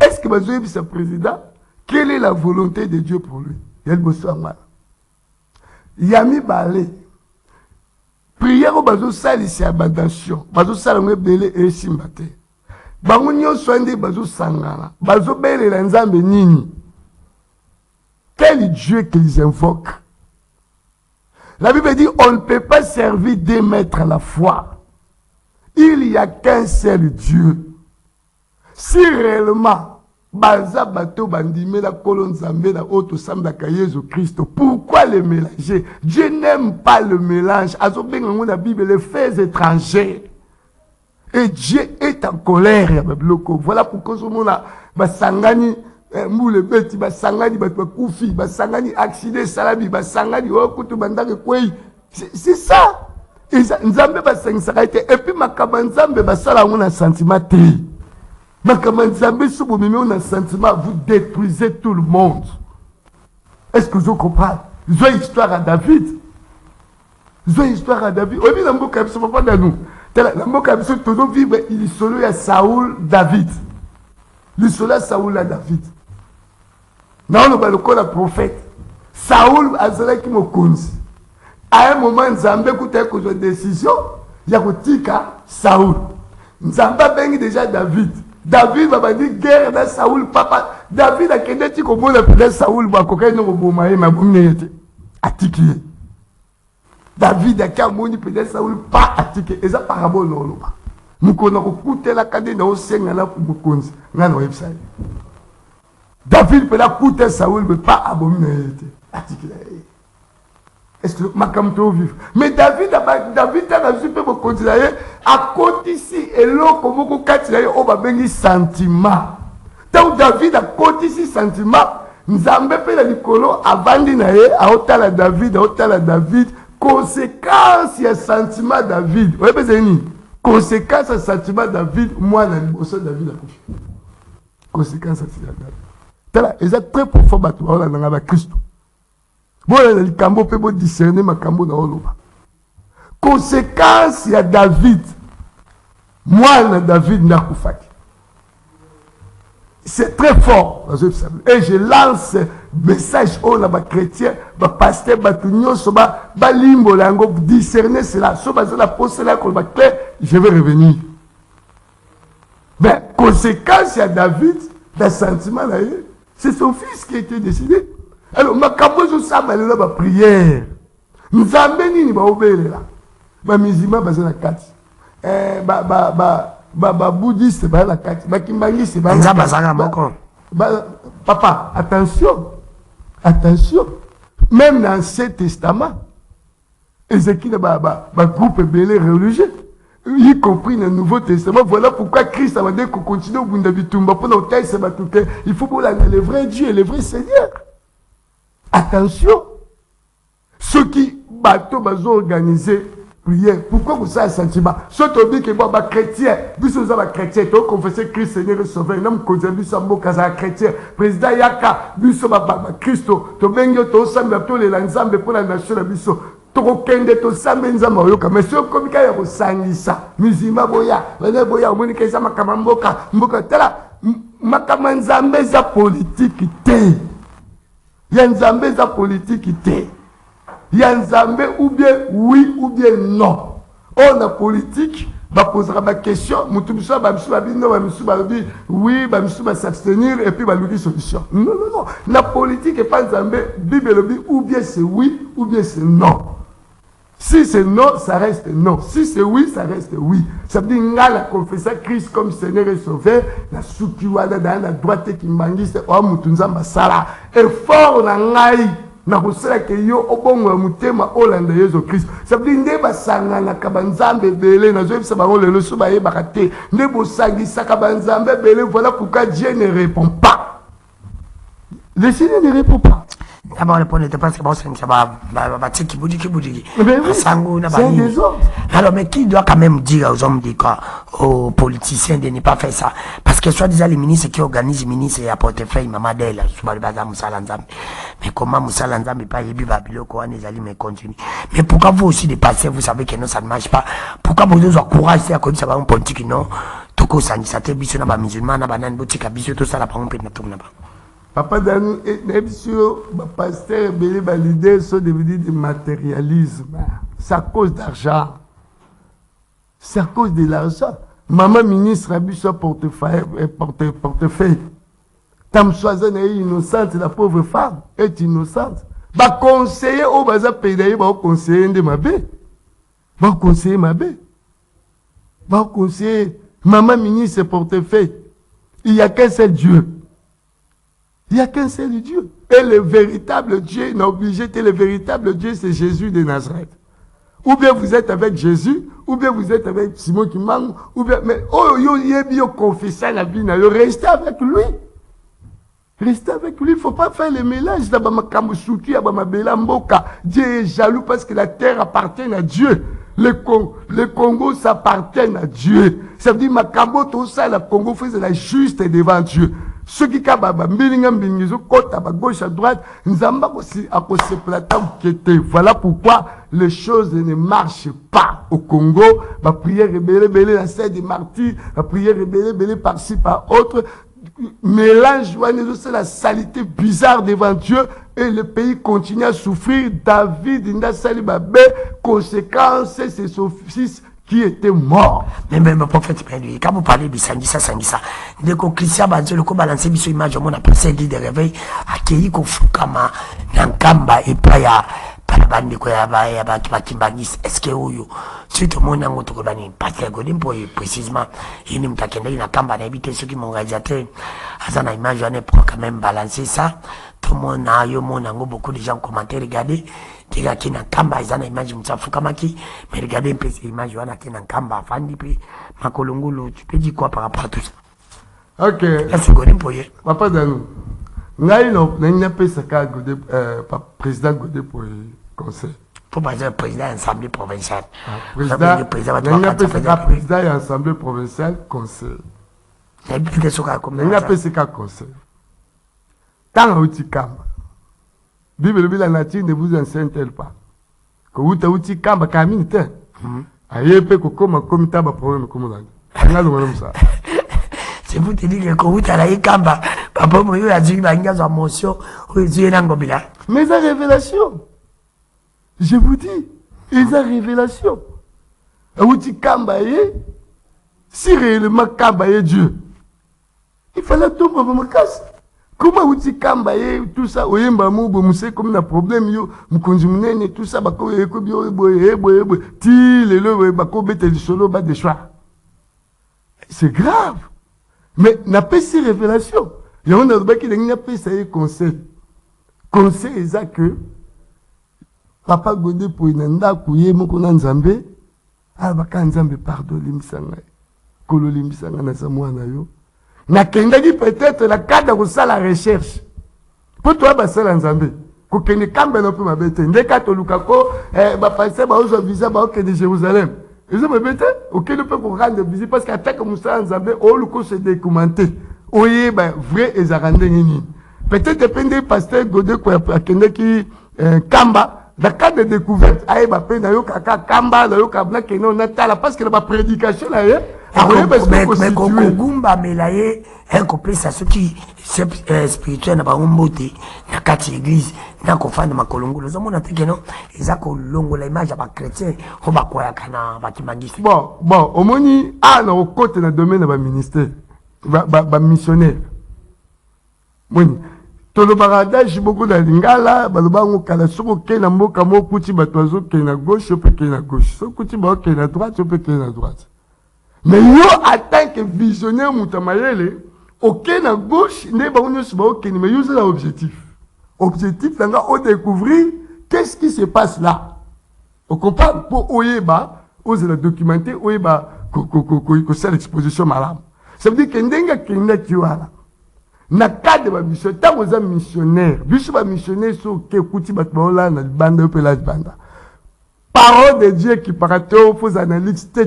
Est-ce que Bazo Yebisa, président, Quelle est la volonté de Dieu pour lui? Yami Balé. Prière au bazo sali c'est abandation. Bazo salangwe belé et simbate. Bango nyonso ande bazo sangana. Bazo belé la nzambe nini. Quel Dieu qu'ils invoquent? La Bible dit on ne peut pas servir deux maîtres à la fois. Il n'y a qu'un seul Dieu. Si réellement Baza bato bandime la colonne zambé la auto samba Jésus Christ, pourquoi le mélanger? Dieu n'aime pas le mélange. Azobeng dans la Bible les faits étrangers. Et Dieu est en colère. Voilà pourquoi ce monde basangani moule beti basangani bakoufi basangani accident salabi basangani okutu bandake kwei. C'est ça. Et Nzambe basangisa été et puis makaba Nzambe basala ngona sentiment te. Makamanzambe sous on a un sentiment, vous détruisez tout le monde. Est-ce que vous comprenez? Ils ont une histoire à David. Ils ont une histoire à David. Oui, mais la mboka ne pas dans nous. La mboka toujours vivre, il est solo à Saoul David. Il est solo à Saoul à David. Non, on va le call le prophète. Saoul a celui qui me connaît. À un moment, Nzambe écoutez que j'ai une décision, il y a Tika Saoul. Nzambe a déjà David. David va dire guerre dans Saoul papa. David a qu'un petit comme on Saoul va coquer nous bomaye ma bomnete. Atiki. David a qu'un moni peut-être Saoul pas atiki. Et ça parabole non pas. Nous connaissons coûter la cadence dans océan là pour nous connaître. N'a non website. David peut la coûter Saoul mais pas abominer. Atiki. Est-ce que Makamto vivre? Mais David a super pour continuer à côté ici et l'autre comme vous continuez au babengi sentiment. Donc David a côté ici sentiment. Nzambe pe la Nicolo avandi na ye a otala David conséquence ya sentiment David. Vous avez ni conséquence ya sentiment David moi na liboso David a kufi. Conséquence ya David. Tala est très profond bato ba na ba Christ. Bon, le cambo peut discerner ma cambo dans le conséquence, il y a David. Moi, David n'a pas fait. C'est très fort. Et je lance message au chrétien, pasteur, limbo, discerner cela. Je vais revenir. Mais conséquence, il y a David, le sentiment, c'est son fils qui a été décidé. Alors, ma cabozo sabale la prière. Nzambe nini ba obele la. Ba mizima ba na kati. Bouddhiste ba la kati. Ba kimbangiste ba. Nzamba zanga moko. Papa, attention. Attention. Même dans l'Ancien Testament, Ézéchiel ba groupe belé religieux. Y compris dans le Nouveau Testament. Voilà pourquoi Christ a demandé qu'on continue au Bundabitumba pour nous tailler ce batouké. Il faut pour le vrai Dieu et le vrai Seigneur. Attention, ceux qui bateau ont organisé prière, pourquoi vous avez un sentiment? Ceux qui ont dit que vous êtes chrétien, vous êtes chrétien, vous confessez Christ Seigneur et Sauveur, vous êtes chrétien, président Yaka, vous êtes Christ, vous êtes les lanzambe pour la nation de Bisso. Tokende to samenza mayoka mais sio komika ya kosangisa mizima boya boya omonika isa makamamboka mboka tala makamanzambe za politique te. Il y a Nzambe za politique té. Il y a Nzambe ou bien oui ou bien non. On a politique, va posera ma question, mutubiso ba oui, ba s'abstenir et puis ba lui solution. Non. La politique est pas Nzambe, Bible dit ou bien c'est oui ou bien c'est non. Si c'est non, ça reste non. Si c'est oui, ça reste oui. Ça veut dire nga la confesser Christ comme Seigneur et Sauveur, la sukiwada dans la droite qui mangi c'est o mutunzamba sala. Et fort na ngai na kosala ke yo obongo mutema olanda Yesu Christ. Ça veut dire ndeba sanga na kabanzambe belé na zo ba lelo so ba yeba te. Ndebo sangi saka banzambe belé, voilà pourquoi Dieu ne répond pas. Le Seigneur ne répond pas. D'abord, répondre parce que bon, c'est qui bouge. Alors, mais qui doit quand même dire aux hommes, aux politiciens de ne pas faire ça? Parce que soit déjà les ministres qui organisent les ministres et à portefeuille, maman d'elle, mais comment Moussa Lanzam n'est pas ébu Babylon, quoi, les alliés, mais continue. Mais pourquoi vous aussi dépassez, vous savez que non, ça ne marche pas? Pourquoi vous avez courage, c'est à cause de ça, un politique, non? Tout ça, ça te bisse, n'a pas musulman, n'a pas nan boutique, à bisse, tout ça, la prend un peu de tout. Papa Danou, pasteur, les leaders sont devenus du matérialisme. C'est à cause d'argent. C'est à cause de l'argent. Maman ministre a bu son portefeuille. Tam Soazan est innocente, la pauvre femme est innocente. Bah conseiller au baza pédailler, bah conseiller de ma bé. Bah conseiller ma bé. Bah conseiller maman ministre portefeuille. Il n'y a qu'un seul Dieu. Il n'y a qu'un seul Dieu. Et le véritable Dieu, n'a obligé de le véritable Dieu, c'est Jésus de Nazareth. Ou bien vous êtes avec Jésus, ou bien vous êtes avec Simon qui manque, ou bien, mais, oh, yo, confessez la vie, restez avec lui. Restez avec lui, il ne faut pas faire le mélange. Dieu est jaloux parce que la terre appartient à Dieu. Le Congo s'appartient à Dieu. Ça veut dire Makambo, tout ça, le Congo faisait la juste devant Dieu. Ceux qui à gauche, à droite, voilà pourquoi les choses ne marchent pas au Congo. La prière est la scène des martyrs, la prière est par-ci, par-autre. Mélange, c'est la saleté bizarre devant Dieu et le pays continue à souffrir. David, conséquence, c'est son fils qui était mort. Mais prophète, quand vous parlez de Sangisa, dès que Christian Banzo, le coup balancé, sur image, on a passé de réveil, à Kéhi, Kofukama, Nankamba, et pas ya, Palabandi, Koyaba, Kimbangis, est-ce que vous, suite au monde, on trouve pas très godin pour précisément, il n'a pas Nakamba, n'habiter ceux qui m'ont réalisé, à une image, on est pour quand même balancer ça. Tout le monde a eu beaucoup de gens commenté, regardez. Qui na kamba izana image mtafukamaki mais regardez un peu ces images wana qui na kamba fandi puis makolongolo tu peux dire quoi par rapport à tout ça? OK, est-ce que pour y papa Danou ngai no n'a pas ça Godé président Godé pour conseil pour président assemblée provinciale président n'a pas ça président et assemblée provinciale conseil n'a pas ça comme n'a pas ça conseil tant outi kamba Bible la nature ne vous enseigne-t-elle pas que vous t'outi kamba kamite ayepe ko koma komita ba problème comme ça ngalo ngalo ça c'est vous te dire que vous t'ala kamba papa mo yo azu ba ngazo emotion o ezu na ngobila mais la révélation je vous dis la révélation outi kamba ye si réellement kamba ye Dieu il fallait tout pour me casser. Comment vous dites que tout ça, vous avez comme un problème, vous consommez tout ça, vous avez c'est grave. Mais n'a pas ces révélations. Il y a un qui n'a pas ces conseils. Conseil est ça que Papa Godé pour une anda kouye mokona nzambe, baka nzambe pardon limisanga. Kolo limisanga na samwana yo. Na kendaki peut-être la cadre de ça la recherche. Pour toi basala nzambe. Ko kende kamba no pe mabete. Ndeka to lukako ba passer ba ozo visa ba ok de Jérusalem. Ils ont mabete auquel peut ko rendre visite parce qu'attaque comme ça nzambe o luko se documenter. Oye ba vrai ezarande nini. Peut-être dépendre pasteur Godé ko akende ki kamba la cadre de découverte aye ba pe na yo kaka kamba na yo kabla keno na tala parce que la prédication là mais Kogumba melaye un complice à ceux qui spirituel na baumbote na kati église na kofanda makolongo les hommes na tekeno ezako longo la image ba chrétien ko ba koya kana ba kimangisi bon omoni na au côté na domaine ba ministère ba missionnaire moni tolo baradage beaucoup na lingala balobango kala soko ke na mboka mo kuti batwazo ke na gauche pe ke na gauche soko kuti ba ke na droite pe ke na droite. Mais yo, en tant que visionnaire, Moutamayele, ok, na gauche, ne ba unyo suba ok, mais yo, c'est l'objectif. Objectif, là, on découvrir qu'est-ce qui se passe là. On comprend, pour Oyeba, oser la documenter, Oyeba, que c'est l'exposition malade. Ça veut dire que n'enga kenda kiwala. Na cadre de mission, tant aux amis missionnaires, biso ba missionnaire, so, ke kuti batbaola, na banda, opela banda. Parole de Dieu qui parate aux faux analystes,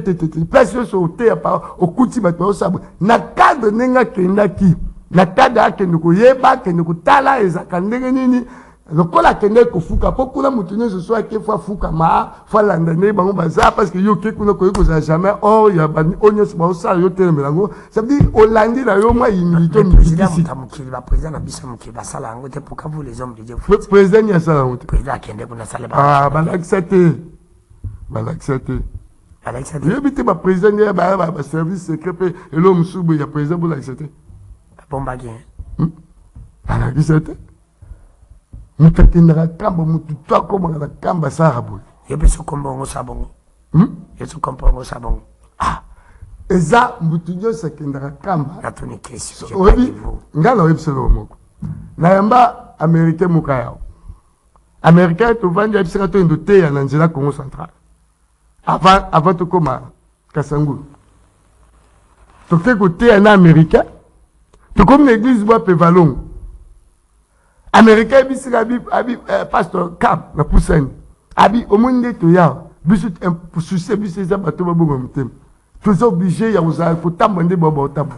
place sur terre au couti bateau sabre. Na cadre nenga kenda ki, na cadre ke nuko yeba ke nuko tala ezakandenge nini Donc, quand la kende ko fuka, pourquoi la moutine ce soit qu'il faut fuka ma, faut l'andane, bango bazar, parce que yo ke kuna ko yoko jamais, oh, ya bani, onyo se bao sa yo tele melango. Ça veut dire, Hollandi la yo, moi, il milite, le président Moutamukili, le président Nabissa Mukili, va sala angote, pourquoi vous les hommes de Dieu? Le président y a ça la honte. Le président kende kuna sala ba. Ah, balaccepté. Balaccepté. Balaccepté. Il y a biti ba président y a ba service secret, et l'homme soube, il y a président pour l'accepter. Bon bagien. Balaccepté. Mutakindra kamba mutu toi comme na kamba sarabu. Yebe so kombongo sabongo. Yesu kombongo sabongo. Ah. Eza mutu nyo sekindra kamba. Na tuni question. Obi ngala webselo moko. Na yamba américain mukaya. Américain to vandi abisaka to ndote ya nanzela Congo central. Avant to koma Kasangu. To ke côté na américain. To comme l'église bois Pevalong. Américain bisi abi pasteur Cap na Poussane abi au monde to ya bisu pour soucier bisu za bato ba bongo mutem tous obligés ya uza pour tamande bobo tabo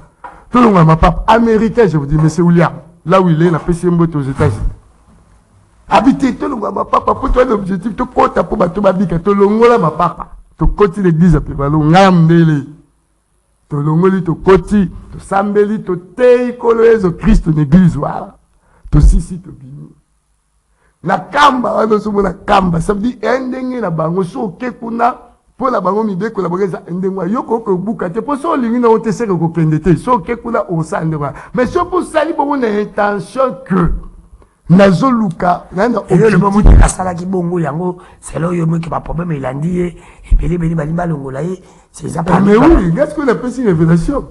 tout le monde ma papa américain je vous dis monsieur William là où il est na PCM aux États-Unis habiter tout le monde ma papa pour toi l'objectif to kota pour bato ba bika to longola ma papa to koti l'église pe balo ngamdele to longoli to koti to sambeli to tei koloezo Christ l'église voilà tosisi tobimi na kamba wana somo na kamba ça veut dire endenge na bango so ke kuna po la bango mibeko la bogeza endenge yoko ko buka te po so lingi na onte seke ko kende te so ke kuna osande wa mais so po sali bongo na intention que nazoluka na le moment que kasala ki bongo yango c'est là yo meki ba problème ilandi et beli balimba longola ye c'est ça pas mais oui qu'est-ce qu'on appelle une révélation.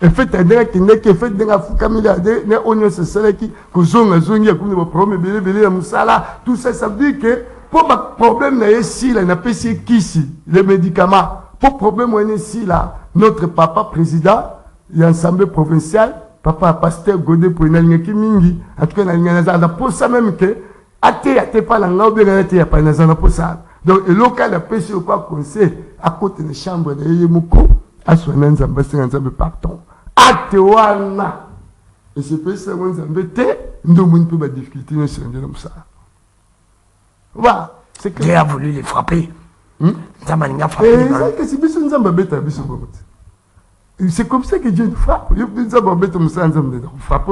Et fait un direct qui fait des milliardaires, ne onyo se sale qui kozonga zongi ya comme des problèmes belé ya musala tout ça ça veut dire que pour ma problème na ici là na pesi kisi les médicaments pour problème on ici là notre papa président l'assemblée provinciale papa pasteur Godé pour une ligne qui mingi en tout cas na ligne na pour ça même que ate pas la ngao bien ate ya pas na pour ça donc le local a pesi quoi conseil à côté de chambre de yemuko à soigner nzamba nzamba pardon Atewana. Et c'est pas ça, on s'en bête, nous ne pouvons pas difficulté, nous sommes comme ça. Voilà. Dieu a voulu les frapper. C'est comme ça que Dieu nous frappe. Il y a des gens qui frappent.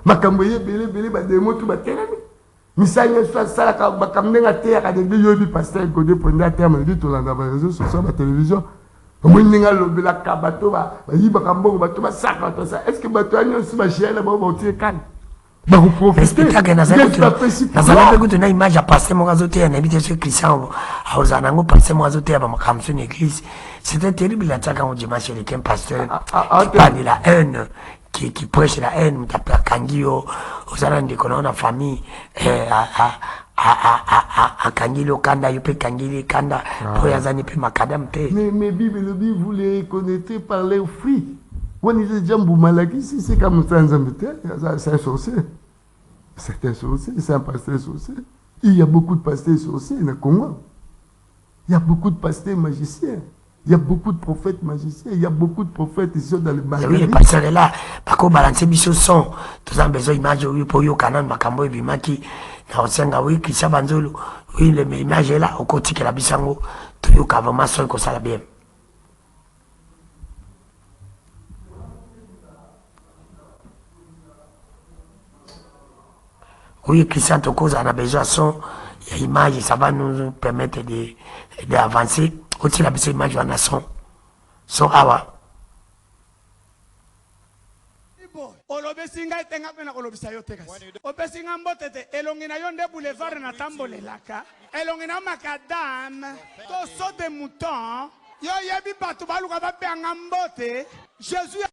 Makamboye, belé, bademo, tout batelami. Misanya soit ça, bakamdenga terre, à des billes, pasteur, Godé, pour une terme, dit tout dans les réseaux sociaux, la télévision. Est-ce que bato anyo si bachia na ba botie kan ba ko profiter nazala pe kutu na image ya passer mon azote ya nabite chez Christian auzana ngo passer mon azote ya ba makamso une église c'était terrible la tchaka on dimanche le qu'un pasteur qui parle de la haine qui prêche la haine mutapela kangio ozana ndiko na famille akangili okanda yo pe kangili kanda po yazani pe makadam te mais Bible vous les connaissez par les fruits on dit jambu malaki si c'est comme ça c'est un sorcier c'est un sorcier c'est un pasteur sorcier il y a beaucoup de pasteurs sorciers au Congo il y a beaucoup de pasteurs magiciens. Il y a beaucoup de prophètes magiciens, il y a beaucoup de prophètes ici dans le Mali. Oui, les pasteurs est là. Parce qu'on balance des son. Tous en besoin d'image, oui, pour yo canon, makambo et bimaki. Na osenga, oui, Christian Banzolo. Oui, l'image est là, au côté que la bisango. Tout yo kavama son, qu'on s'ala bien. Oui, Christian Toko, on a besoin de son. Il y a image, ça va nous permettre d'avancer. Aussi la bise image wana son awa olobesinga etenga pena kolobisa yo teka obesinga mbotete elongi na yo nde boulevard na tambolelaka elongi na makadam to so de mouton yo yebi bato baluka bapeanga mbote Jésus.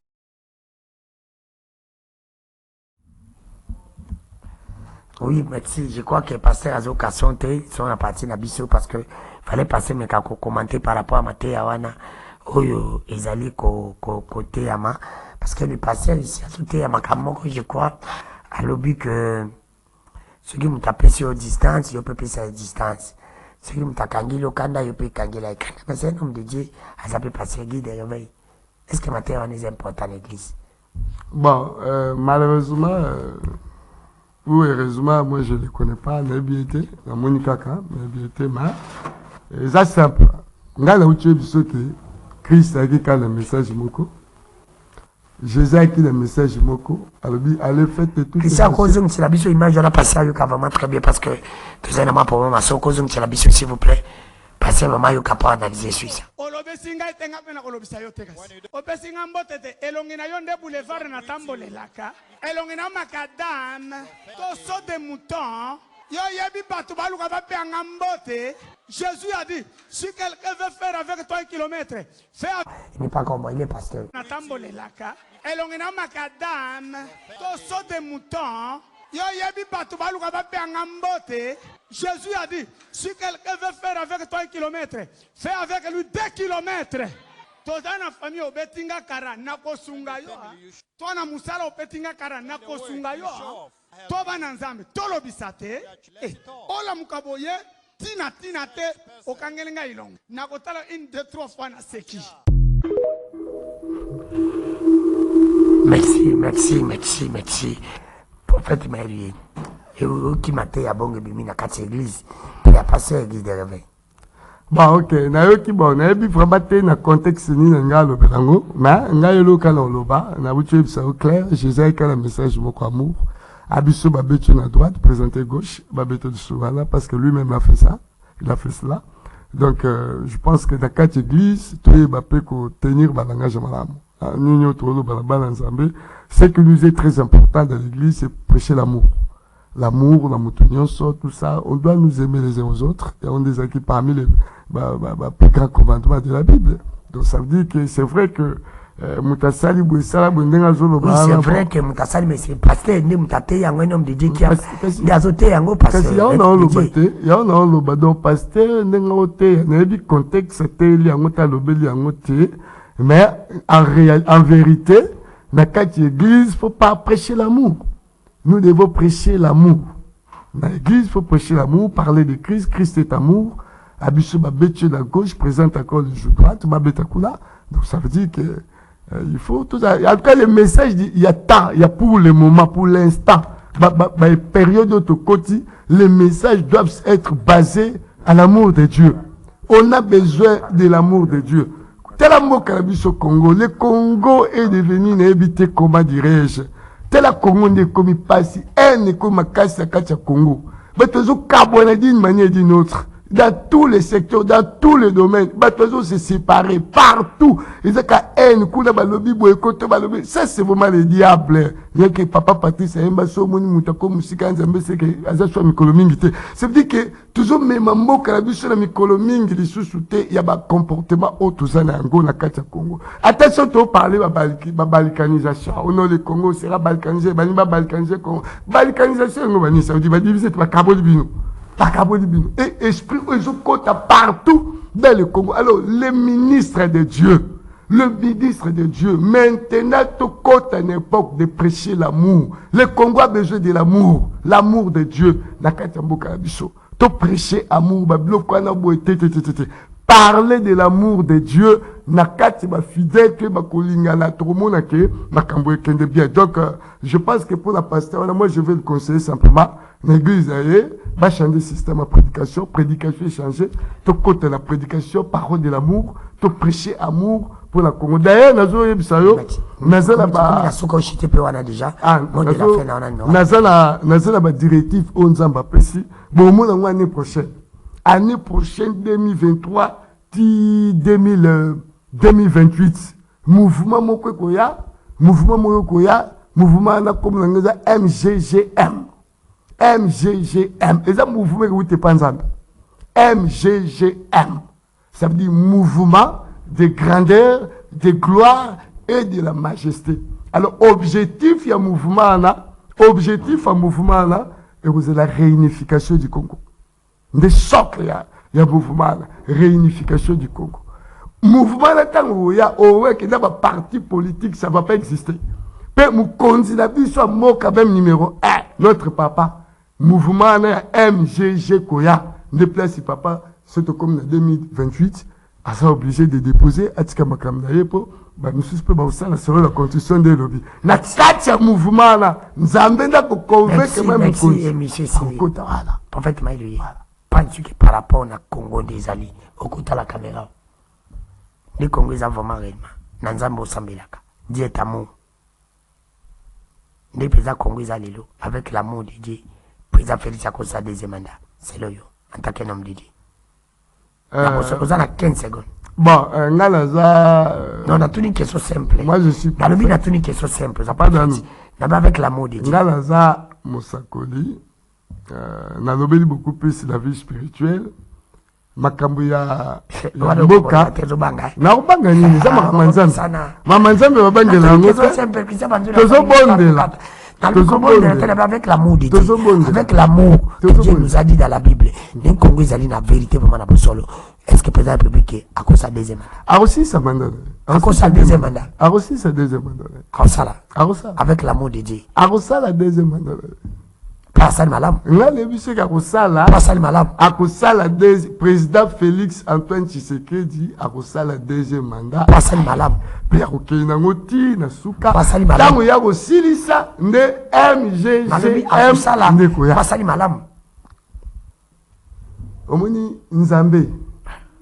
Oui, merci. Je crois que pasteur Azo Kassonte sont à partir de Bissau parce que fallait passer mes commenter par rapport à Maté Awana Oyo Ezali côté Ama parce que le pasteur ici à tout Ama Kamoko je crois à l'objet que ceux qui m'ont tapé sur distance, ils peuvent passer à distance. Ceux qui m'ont tapé au Kanda, ils peuvent kangé la Kanda. Mais c'est un homme de Dieu, ça peut passer guide de réveil. Est-ce que Maté Awana est important à l'église? Bon, malheureusement, Oui, heureusement, moi je ne les connais pas, Nabiété, la Monica, Nabiété, mais ça c'est simple. Nga na uche biso que Christ a écrit le message moko. Jésus a écrit le message moko. Alors allez faites tout. Christian Kozung c'est la biso image on a passé avec vraiment très bien parce que tout un moment pour moi so Kozung c'est la biso s'il vous plaît. Passez maman yo capable d'analyser Suisse. Olobesinga itenga pena kolobisa yo tekasi. Opesinga mbotete elongi na yo nde boulevard na tambolelaka. Elongi na makadam to so de mouton. Yo yebi batu baluka bape anga mbote. Jésus a dit, si quelqu'un veut faire avec toi 1 kilomètre, fais avec... Il n'est pas comme moi, il est pasteur. Natambolelaka. Elongina makadam, to so de mouton. Yo yebi batu baluka bape anga mbote. Jésus a dit, si quelqu'un veut faire avec toi 1 kilomètre, fais avec lui 2 kilomètres. Toza na famille obetinga kara nakosunga yo. Toi na musala obetinga kara nakosunga yo. Toba na nzambe tolobisate. Ola mukaboye tina te okangelenga ilonga. Nakotala 1, 2, 3 fois na seki. Merci. Prophète Marie. Et qui m'a été à bonne bimi na 4 églises. Il a passé l'église de réveil. Bon, ok. Na yo ki bon, na yebi vraiment te na contexte ni nga lo belango. Mais nga yo lo kana loba, na butu ebisa au clair, Jésus a écrit le message moko amour. Abisso Babetu à droite, présenté gauche, Babetu de Souvana, parce que lui-même a fait ça. Il a fait cela. Donc, je pense que dans 4 églises, tout est bappé pour tenir le langage malam. Ce qui nous est très important dans l'église, c'est prêcher l'amour. L'amour, la moutonion, tout ça. On doit nous aimer les uns aux autres. Et on est acquis parmi les plus grands commandements de la Bible. Donc, ça veut dire que c'est vrai que oui, c'est vrai que Moutassali, mais c'est pasteur, ne Moutate, il y a un homme de Dieu qui a azoté un gros pasteur. Il y a un homme pasteur, il y a un contexte, il y a un mais en vérité, dans quatre églises, il ne faut pas prêcher l'amour. Nous devons prêcher l'amour. Dans l'église, il faut prêcher l'amour, parler de Christ. Christ est amour. Abisso Babetche de la gauche présente encore le jour droite, Babetakula. Donc ça veut dire que il faut tout ça. En tout cas, le message, il y a temps, il y a pour le moment, pour l'instant, période de côté, les messages doivent être basés à l'amour de Dieu. On a besoin de l'amour de Dieu. Tel amour au Congo, le Congo est devenu évité, comment dirais-je, tel Congo n'est comme passé, un n'est comme casse à Congo. Mais toujours carbone d'une manière ou d'une autre. Dans tous les secteurs, dans tous les domaines, toujours se séparer partout. Ils ont qu'à haine, ça c'est vraiment le diable. Il y a que papa Patrice, il y a un moni mutako musika nzambe c'est que azaswa mikolomingi. Ça veut dire que toujours même mot kalabiso na mikolomingi li susute, il y a un comportement autre ça na ngo na kati ya Congo. Attention to parler balkanisation. Au nom le Congo sera balkanisé, baniba balkanisé Congo. Balkanisation ngo bani ça veut dire ba diviser ba kaboli bino. Et esprit ils ont compte partout dans le Congo. Alors, le ministre de Dieu, maintenant, tout compte à une époque de prêcher l'amour. Le Congo a besoin de l'amour de Dieu. Tout prêcher l'amour, parler de l'amour de Dieu, fidèle que bien. Donc, je pense que pour la pasteur, moi je vais le conseiller simplement. L'église va changer le système de prédication est changé. Tout côté la prédication, parole de l'amour, tout prêcher amour pour la Congo. D'ailleurs, nous avons directive 11 ans précis. Bon, l'année prochaine. Année prochaine, 2023, 2028. Mouvement Mokoya, mouvement comme MGGM. MGGM. Et ça, mouvement que vous êtes pas MGGM. Ça veut dire mouvement de grandeur, de gloire et de la majesté. Alors, objectif, il y a mouvement là. Et vous avez la réunification du Congo. Des socles, il y a mouvement là. Réunification du Congo. Mouvement là, tant il y a un parti politique, ça ne va pas exister. Mais mon candidat, soit mot quand même numéro 1, notre papa. Mouvement MGG Koya, déplace papa, c'est comme en 2028, à ça obligé de déposer à Tika Makamdaye pour bamisusu mpe baosala selon la constitution de lobby na kati ya mouvement na nzambe ndako convaincre même monsieur Sylvie. voilà Prophète Maïlu, penses-tu que par rapport à Congo des Ali, au côté de la caméra, les Congolais ont vraiment réellement, Nanzambo Sambelaka, Dieu est amour. Les présidents Congolais Alilo, avec l'amour de Dieu, président Félix Akosa deuxième mandat, c'est le yo, en tant qu'un homme de Dieu. Vous en 15 secondes. Bon, Ngalaza. Non, on a une question simple. Moi, je suis. Dans le but, on a une question simple. Ça pas dans nous. D'abord avec l'amour de Dieu. Ngalaza Mosakoli, nalobeli beaucoup plus la vie spirituelle. Makambo ya mboka na ubanga nini za mamanzambe mamanzambe babangela yango tozobondela avec l'amour de Dieu, avec l'amour que Dieu nous a dit dans la Bible. Les Congolais ont la vérité vraiment dans le solo. Est-ce que le président de la République a reçu sa deuxième mandat? A reçu sa mandat. A reçu sa deuxième mandat. A reçu sa deuxième mandat. A reçu avec l'amour de Dieu. A reçu la deuxième mandat. Pascal Malam. Là, les monsieur qui a reçu la. Pascal Malam. A reçu la deuxième. Président Félix Antoine Tshisekedi a reçu la deuxième mandat. Pascal Malam. Père Okinangoti na suka. Pascal Malam. Tango ya reçu lisa ne MGGM. Pascal Malam. Omoni Nzambe.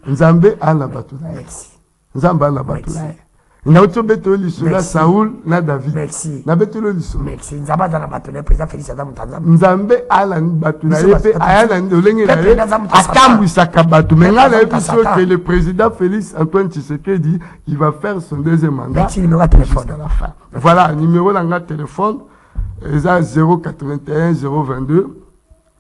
Nzambe ala batu. Merci. Nzambe ala batu. Na beto lisula Saoul na David. Merci. Na beto lisula. Merci. Nzamba dans la batu le président Félix Adam Tanzam. Nzambe ala batu na yepe ayana ndolenge na ye. Atambu sakabatu. Mais là biso que le président Félix Antoine Tshisekedi il va faire son deuxième mandat. Merci numéro de téléphone à la fin. Voilà, numéro de téléphone est 081 022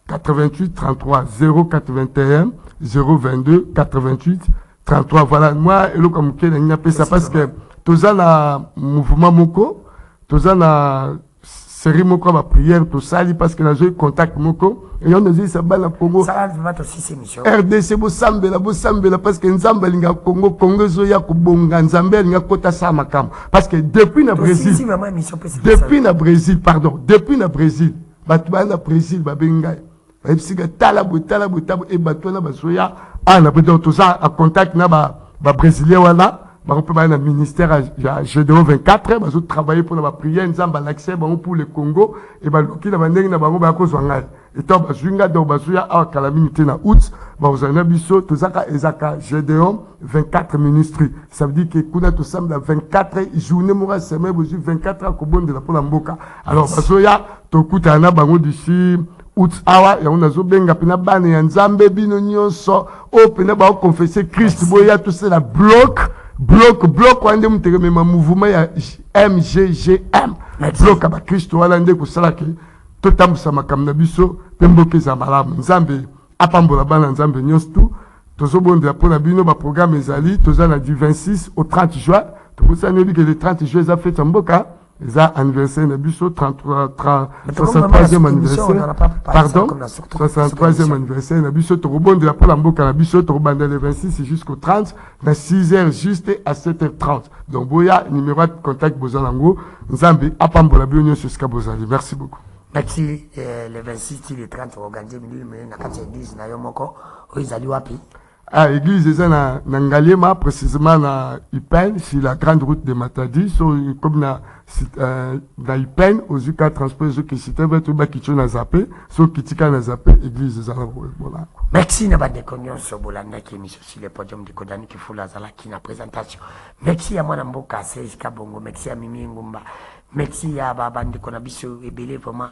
88 33 081 022 88 33. Voilà, moi et le comme que n'a pas ça parce que tous na mouvement moko, tous na série moko ba prière tout ça parce que na j'ai contact moko et on a dit ça bala Congo. Ça va aussi ces missions. RDC bo sambela parce que nzamba linga Congo zo ya ko bonga nzamba linga kota sa makam parce que depuis na Brésil. Depuis na Brésil, pardon, depuis na Brésil, batba na Brésil ba benga. Et puis que talabo et batona basoya na peut tout ça en contact na ba brésilien wala ba peut ba na ministère Gédéon 24 ba travailler pour la prière nzamba l'accès ba pour le Congo et ba loki na bandenge na bango ba ko zwanga et to ba zwinga do basoya a calamité na août ba ozana biso to zaka ezaka Gédéon 24 ministres ça veut dire que kuna to samla 24 journée mora semaine 24 ko bonde la pour la mboka alors basoya to kutana bango d'ici août awa ya on azo benga pena bana ya nzambe bino nyonso o pena ba confesser Christ boya tout c'est la bloc wande mutege mema mouvement ya MGGM bloc ba Christ wala nde ko sala ke to tambusa makamna biso pemboke za malamu nzambe apambola bana nzambe nyonso tozo bonde pour la bino ba programme ezali tozana du 26 au 30 juin to ko sana que le 30 juin za fête mboka ça anniversaire na biso 63e anniversaire pardon 63e anniversaire na biso to rebonde la pour la mboka na biso to rebande le 26 jusqu'au 30 na 6h juste à 7h30 donc boya numéro de contact bozalango nzambe apambola bino jusqu'à bozali merci beaucoup. Merci le 26 et le 30 organisé milieu na kati église na yomoko oizali wapi. Ah, église est na Ngaliema, précisément na Ipen, sur la grande route de Matadi, comme na Ipen, aux UK transport, qui c'était vers tout bas qui na zappé, sur Kitika na zappé, église est là. Merci na bande konyon so bolanda qui est sur le podium de Kodani qui fout la zala qui na présentation. Merci à Mwana Mboka Serge Kabongo, merci à Mimi Ngumba. Merci à Babandi Konabiso et Belé, vraiment,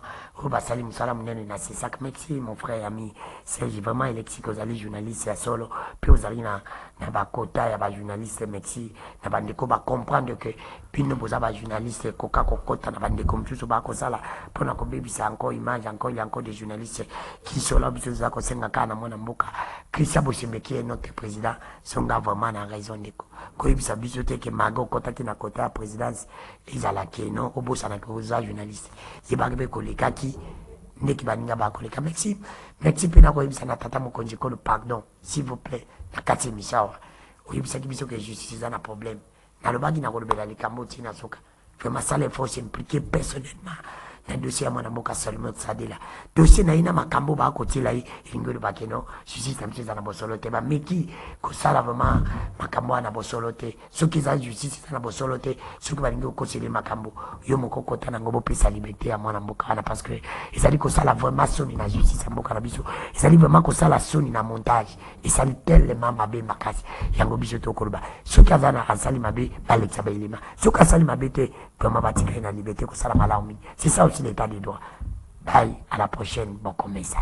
Salim Salam Nene Nassesak. Merci mon frère ami Serge, vraiment, il est aux alliés journalistes à solo. Puis aux alliés na bakota, il y a journaliste, merci. Na bandeko ba comprendre que puis nous avons journaliste, Coca Coca, na bandeko mchuso ba kosala. Pour na kobebi c'est encore image, encore il y a encore des journalistes qui sont là, biso za kosenga kana Mwana Mboka. Christian Bosimbe qui est notre président, son gars vraiment na raison de koyebisa biso te ke mago kota ki na kota ya présidence ezalaki non obosana koza journaliste yebaki kolekaki ndeki baninga bakoleka merci mpe na koyebisa na tata mokonzi kolo pardon s'il vous plaît na kati émission awa oyebisaki biso ke justice eza na problème nalobaki na kolobela likambo ntina soka vraiment ça les faut s'impliquer personnellement na dossier ya mwana mboka Salomon Sadela dossier na ina makambo ba kotila yi ingolo bakeno justice na mchiza na bosolo te ba meki ko sala vraiment makambo na bosolo te soki za justice na bosolo te soki ba lingo ko sele makambo yo moko kota na ngobo pesa liberté ya mwana mboka na parce que ezali ko sala vraiment soni na justice ya mboka na biso ezali vraiment ko sala soni na montage ezali tellement mabe makasi yango biso to koloba soki azana asali mabe Alexa Bailima soki asali mabe te vraiment batika na liberté ko sala malamu c'est ça aussi l'état des droits. Bye, à la prochaine, bon comme ça.